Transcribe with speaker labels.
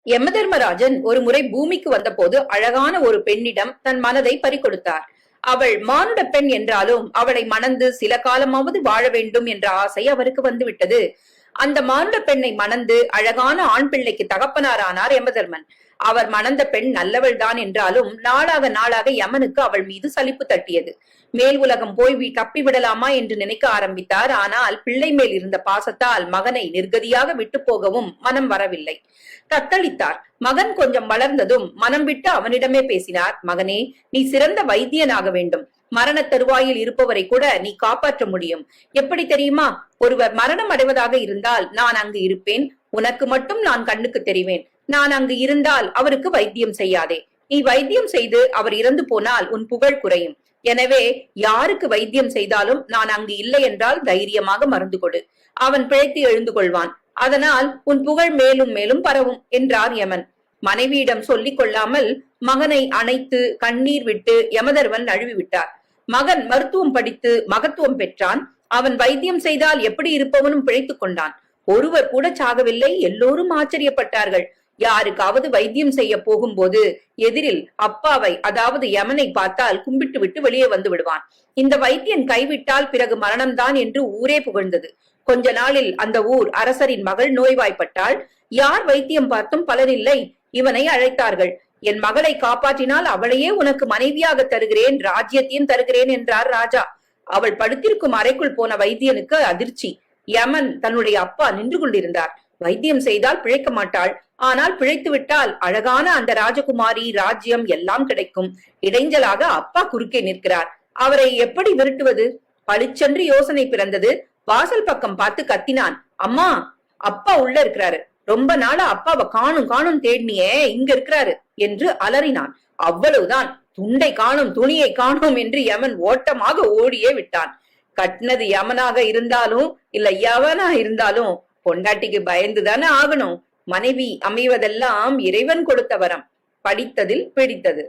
Speaker 1: யமதர்மராஜன் ஒரு முறை பூமிக்கு வந்தபோது அழகான ஒரு பெண்ணிடம் தன் மனதை பறிகொடுத்தார். அவள் மானுட பெண் என்றாலும் அவளை மணந்து சில காலமாவது வாழ வேண்டும் என்ற ஆசை அவருக்கு வந்துவிட்டது. அந்த மானுட பெண்ணை மணந்து அழகான ஆண் பிள்ளைக்கு தகப்பனாரானார் யமதர்மன். அவர் மணந்த பெண் நல்லவள் தான் என்றாலும் நாளாக நாளாக யமனுக்கு அவள் மீது சலிப்பு தட்டியது. மேல் உலகம் போய் தப்பி விடலாமா என்று நினைக்க ஆரம்பித்தார். ஆனால் பிள்ளை மேல் இருந்த பாசத்தால் மகனை நிர்கதியாக விட்டு போகவும் மனம் வரவில்லை. தத்தளித்தார். மகன் கொஞ்சம் வளர்ந்ததும் மனம் விட்டு அவனிடமே பேசினார். மகனே, நீ சிறந்த வைத்தியனாக வேண்டும். மரண தருவாயில் இருப்பவரை கூட நீ காப்பாற்ற முடியும். எப்படி தெரியுமா? ஒருவர் மரணம் அடைவதாக இருந்தால் நான் அங்கு இருப்பேன். உனக்கு மட்டும் நான் கண்ணுக்கு தெரிவேன். நான் அங்கு இருந்தால் அவருக்கு வைத்தியம் செய்யாதே. நீ வைத்தியம் செய்து அவர் இறந்து போனால் உன் புகழ் குறையும். எனவே யாருக்கு வைத்தியம் செய்தாலும் நான் அங்கு இல்லை என்றால் தைரியமாக மறந்து கொடு. அவன் பிழைத்து எழுந்து கொள்வான். அதனால் உன் புகழ் மேலும் மேலும் பரவும் என்றார் யமன். மனைவியிடம் சொல்லிக் கொள்ளாமல் மகனை அணைத்து கண்ணீர் விட்டு யமதர்மன் நழுவி விட்டார். மகன் மருத்துவம் படித்து மகத்துவம் பெற்றான். அவன் வைத்தியம் செய்தால் எப்படி இருப்பவனும் பிழைத்துக் கொண்டான். ஒருவர் கூட சாகவில்லை. எல்லோரும் ஆச்சரியப்பட்டார்கள். யாருக்காவது வைத்தியம் செய்ய போகும்போது எதிரில் அப்பாவை, அதாவது யமனை பார்த்தால் கும்பிட்டு விட்டு வெளியே வந்து விடுவான். இந்த வைத்தியன் கைவிட்டால் பிறகு மரணம்தான் என்று ஊரே புகழ்ந்தது. கொஞ்ச நாளில் அந்த ஊர் அரசரின் மகள் நோய்வாய்ப்பட்டாள். யார் வைத்தியம் பார்த்தும் பலனில்லை. இவனை அழைத்தார்கள். என் மகளை காப்பாற்றினால் அவளையே உனக்கு மனைவியாக தருகிறேன், ராஜ்யத்தையும் தருகிறேன் என்றார் ராஜா. அவள் படுத்திருக்கும் அறைக்குள் போன வைத்தியனுக்கு அதிர்ச்சி. யமன் தன்னுடைய அப்பா நின்று கொண்டிருந்தார். வைத்தியம் செய்தால் பிழைக்க மாட்டாள், ஆனால் பிழைத்து விட்டால் அழகான அந்த ராஜகுமாரி, ராஜ்யம் எல்லாம் கிடைக்கும். இடைஞ்சலாக அப்பா குறுக்கே நிற்கிறார். அவரை எப்படி விரட்டுவது? பளிச்சென்று யோசனை பிறந்தது. வாசல் பக்கம் பார்த்து கத்தினான். அம்மா, அப்பா உள்ள இருக்கிறாரு. ரொம்ப நாளா அப்பாவை காணும் காணும் தேடினியே, இங்க இருக்கிறாரு என்று அலறினான். அவ்வளவுதான். துண்டை காணும், துணியை காணும் என்று யமன் ஓட்டமாக ஓடியே விட்டான். கட்டினது யமனாக இருந்தாலும் இல்ல யவனா இருந்தாலும் பொண்டாட்டிக்கு பயந்துதானே ஆகணும். மனைவி அமைவதெல்லாம் இறைவன் கொடுத்த வரம். படித்ததில் பிடித்தது.